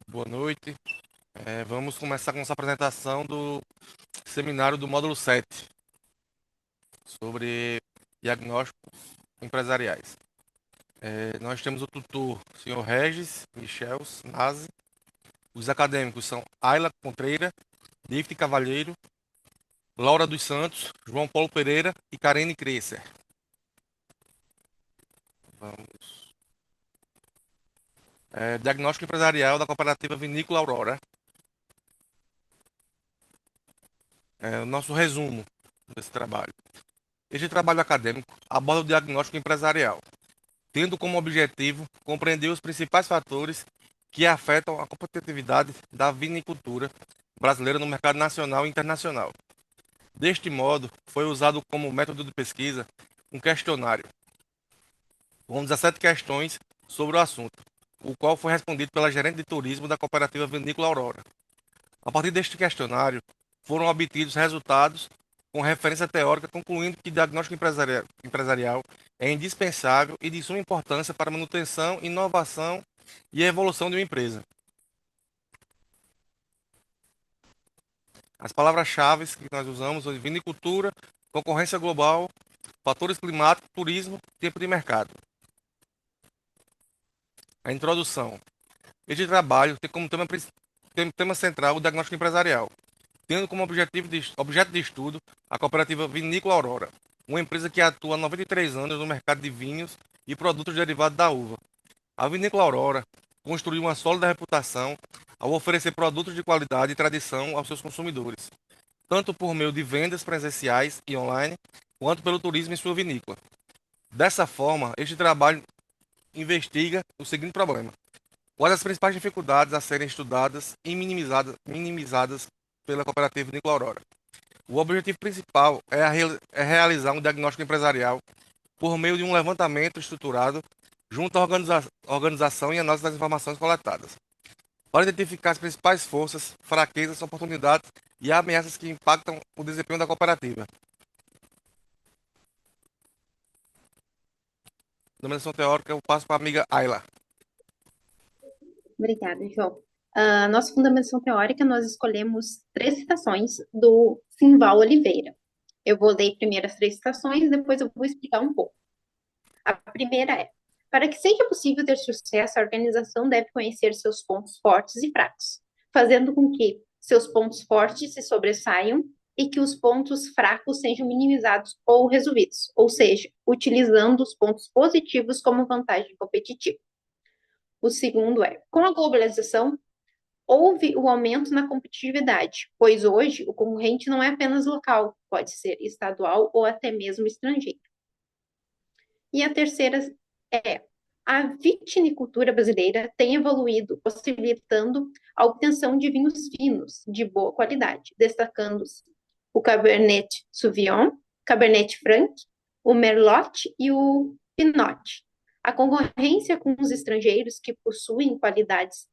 Boa noite. Vamos começar com nossa apresentação do seminário do módulo 7 sobre diagnósticos empresariais. Nós temos o tutor, senhor Regis Michel Nazi. Os acadêmicos são Ayla Contreira, David Cavalheiro, Laura dos Santos, João Paulo Pereira e Karine Crescer. Vamos. Diagnóstico empresarial da cooperativa Vinícola Aurora. O nosso resumo desse trabalho. Este trabalho acadêmico aborda o diagnóstico empresarial, tendo como objetivo compreender os principais fatores que afetam a competitividade da vinicultura brasileira no mercado nacional e internacional. Deste modo, foi usado como método de pesquisa um questionário com 17 questões sobre o assunto, o qual foi respondido pela gerente de turismo da cooperativa Vinícola Aurora. A partir deste questionário, foram obtidos resultados com referência teórica, concluindo que o diagnóstico empresarial é indispensável e de suma importância para a manutenção, inovação e evolução de uma empresa. As palavras-chave que nós usamos são vinicultura, concorrência global, fatores climáticos, turismo, tempo de mercado. A introdução. Este trabalho tem como tema central o diagnóstico empresarial, tendo como objeto de estudo a cooperativa Vinícola Aurora, uma empresa que atua há 93 anos no mercado de vinhos e produtos derivados da uva. A Vinícola Aurora construiu uma sólida reputação ao oferecer produtos de qualidade e tradição aos seus consumidores, tanto por meio de vendas presenciais e online, quanto pelo turismo em sua vinícola. Dessa forma, este trabalho investiga o seguinte problema: quais as principais dificuldades a serem estudadas e minimizadas pela cooperativa Vinícola Aurora? O objetivo principal é realizar um diagnóstico empresarial por meio de um levantamento estruturado junto à organização e análise das informações coletadas, para identificar as principais forças, fraquezas, oportunidades e ameaças que impactam o desempenho da cooperativa. Dominação teórica, eu passo para a amiga Ayla. Obrigada, João. Nossa fundamentação teórica, nós escolhemos três citações do Simval Oliveira. Eu vou ler primeiro as três citações, depois eu vou explicar um pouco. A primeira é: para que seja possível ter sucesso, a organização deve conhecer seus pontos fortes e fracos, fazendo com que seus pontos fortes se sobressaiam e que os pontos fracos sejam minimizados ou resolvidos, ou seja, utilizando os pontos positivos como vantagem competitiva. O segundo é: com a globalização, houve o aumento na competitividade, pois hoje o concorrente não é apenas local, pode ser estadual ou até mesmo estrangeiro. E a terceira é: a vitinicultura brasileira tem evoluído, possibilitando a obtenção de vinhos finos, de boa qualidade, destacando-se o Cabernet Sauvignon, Cabernet Franc, o Merlot e o Pinot. A concorrência com os estrangeiros que possuem qualidades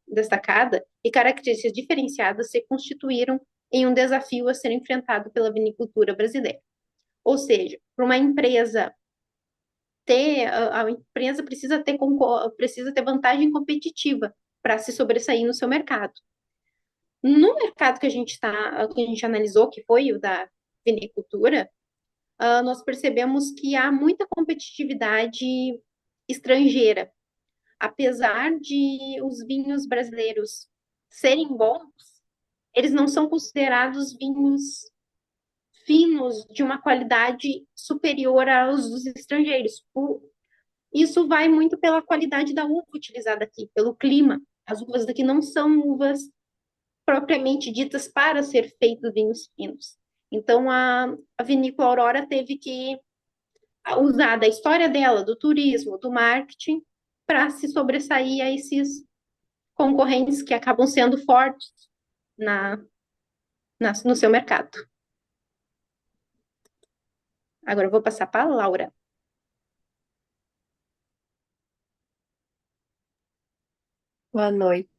destacada e características diferenciadas se constituíram em um desafio a ser enfrentado pela vinicultura brasileira. Ou seja, para uma empresa a empresa precisa ter vantagem competitiva para se sobressair no seu mercado. No mercado que a gente analisou, que foi o da vinicultura, nós percebemos que há muita competitividade estrangeira. Apesar de os vinhos brasileiros serem bons, eles não são considerados vinhos finos de uma qualidade superior aos dos estrangeiros. Isso vai muito pela qualidade da uva utilizada aqui, pelo clima. As uvas daqui não são uvas propriamente ditas para ser feitos vinhos finos. Então, a vinícola Aurora teve que usar da história dela, do turismo, do marketing, para se sobressair a esses concorrentes que acabam sendo fortes na, no seu mercado. Agora eu vou passar para a Laura. Boa noite.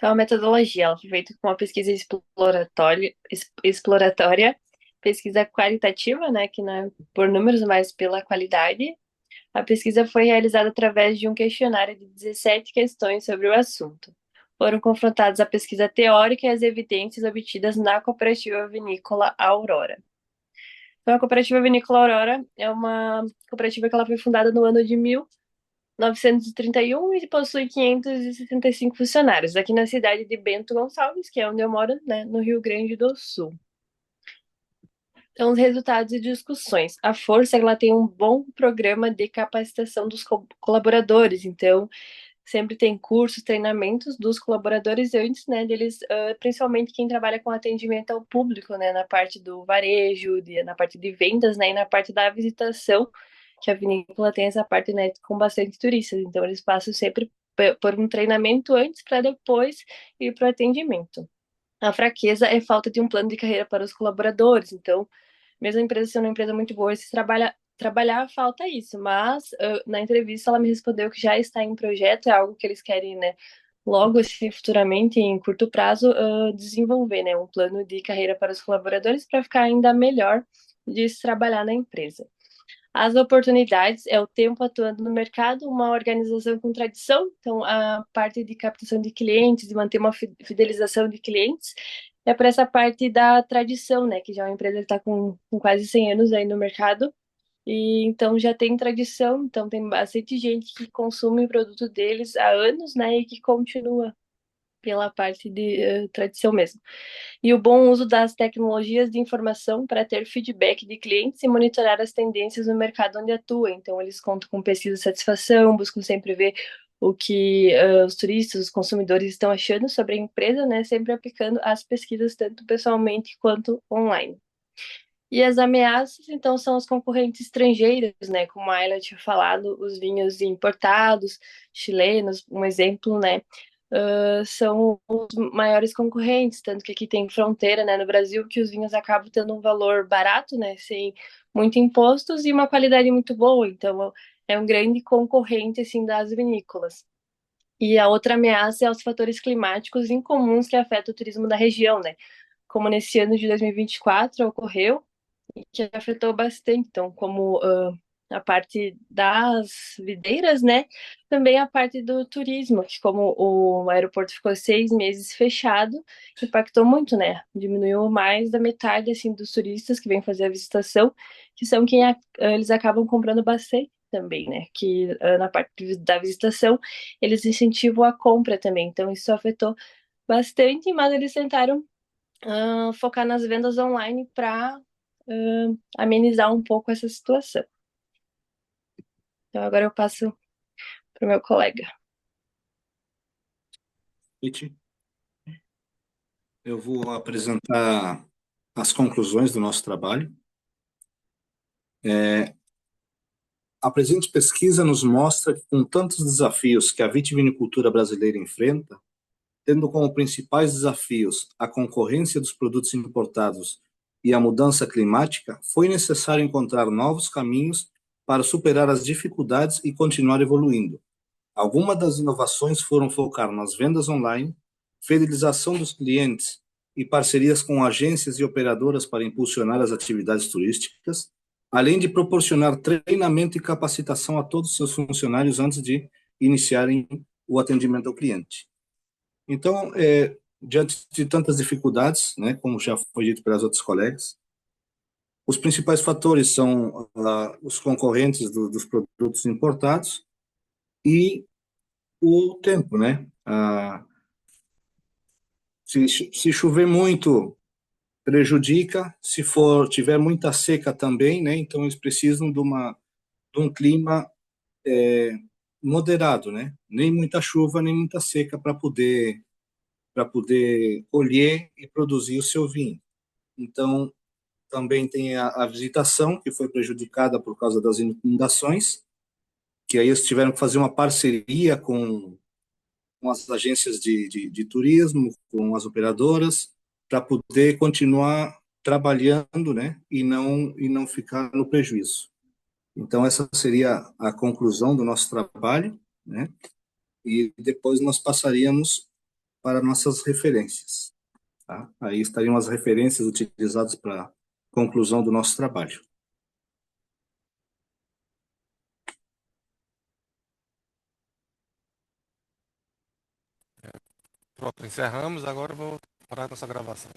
Então, a metodologia ela foi feita com uma pesquisa exploratória pesquisa qualitativa, né, que não é por números, mas pela qualidade. A pesquisa foi realizada através de um questionário de 17 questões sobre o assunto. Foram confrontados a pesquisa teórica e as evidências obtidas na Cooperativa Vinícola Aurora. Então, a Cooperativa Vinícola Aurora é uma cooperativa que ela foi fundada no ano de 1931 e possui 565 funcionários, aqui na cidade de Bento Gonçalves, que é onde eu moro, né, no Rio Grande do Sul. Então, os resultados e discussões. A Força, ela tem um bom programa de capacitação dos colaboradores, então sempre tem cursos, treinamentos dos colaboradores antes, né, deles, principalmente quem trabalha com atendimento ao público, né, na parte do varejo, na parte de vendas, né, e na parte da visitação, que a vinícola tem essa parte, né, com bastante turistas, então eles passam sempre por um treinamento antes para depois ir para o atendimento. A fraqueza é falta de um plano de carreira para os colaboradores, então mesmo a empresa sendo uma empresa muito boa, se trabalhar falta isso. Mas na entrevista ela me respondeu que já está em projeto, é algo que eles querem, né, logo assim, futuramente, em curto prazo, desenvolver, né, um plano de carreira para os colaboradores para ficar ainda melhor de se trabalhar na empresa. As oportunidades é o tempo atuando no mercado, uma organização com tradição, então a parte de captação de clientes, de manter uma fidelização de clientes, é para essa parte da tradição, né, que já é uma empresa que está com quase 100 anos aí no mercado, e então já tem tradição, então tem bastante gente que consome o produto deles há anos, né, e que continua pela parte de tradição mesmo. E o bom uso das tecnologias de informação para ter feedback de clientes e monitorar as tendências no mercado onde atua. Então, eles contam com pesquisa de satisfação, buscam sempre ver o que os turistas, os consumidores estão achando sobre a empresa, né? Sempre aplicando as pesquisas tanto pessoalmente quanto online. E as ameaças, então, são os concorrentes estrangeiros, né? Como a Ayla tinha falado, os vinhos importados, chilenos, um exemplo, né? São os maiores concorrentes, tanto que aqui tem fronteira, né, no Brasil, que os vinhos acabam tendo um valor barato, né, sem muito impostos e uma qualidade muito boa, então é um grande concorrente, assim, das vinícolas. E a outra ameaça é os fatores climáticos incomuns que afetam o turismo da região, né, como nesse ano de 2024 ocorreu, que afetou bastante, então, como a parte das videiras, né? Também a parte do turismo, que como o aeroporto ficou 6 meses fechado, impactou muito, né? Diminuiu mais da metade, assim, dos turistas que vêm fazer a visitação, que são quem eles acabam comprando bastante também, né? Que na parte da visitação, eles incentivam a compra também, então isso afetou bastante, mas eles tentaram focar nas vendas online para amenizar um pouco essa situação. Então agora eu passo para o meu colega. Eu vou apresentar as conclusões do nosso trabalho. A presente pesquisa nos mostra que, com tantos desafios que a vitivinicultura brasileira enfrenta, tendo como principais desafios a concorrência dos produtos importados e a mudança climática, foi necessário encontrar novos caminhos para superar as dificuldades e continuar evoluindo. Algumas das inovações foram focar nas vendas online, fidelização dos clientes e parcerias com agências e operadoras para impulsionar as atividades turísticas, além de proporcionar treinamento e capacitação a todos os seus funcionários antes de iniciarem o atendimento ao cliente. Então, diante de tantas dificuldades, né, como já foi dito pelas outras colegas, os principais fatores são os concorrentes dos produtos importados e o tempo, né? Se chover muito, prejudica. Se tiver muita seca também, né? Então eles precisam de um clima moderado, né? Nem muita chuva, nem muita seca para poder colher e produzir o seu vinho. Então também tem a visitação, que foi prejudicada por causa das inundações, que aí eles tiveram que fazer uma parceria com as agências de turismo, com as operadoras, para poder continuar trabalhando, né, e não ficar no prejuízo. Então essa seria a conclusão do nosso trabalho, né? E depois nós passaríamos para nossas referências, tá? Aí estariam as referências utilizadas para conclusão do nosso trabalho. Pronto, encerramos. Agora eu vou parar nossa gravação.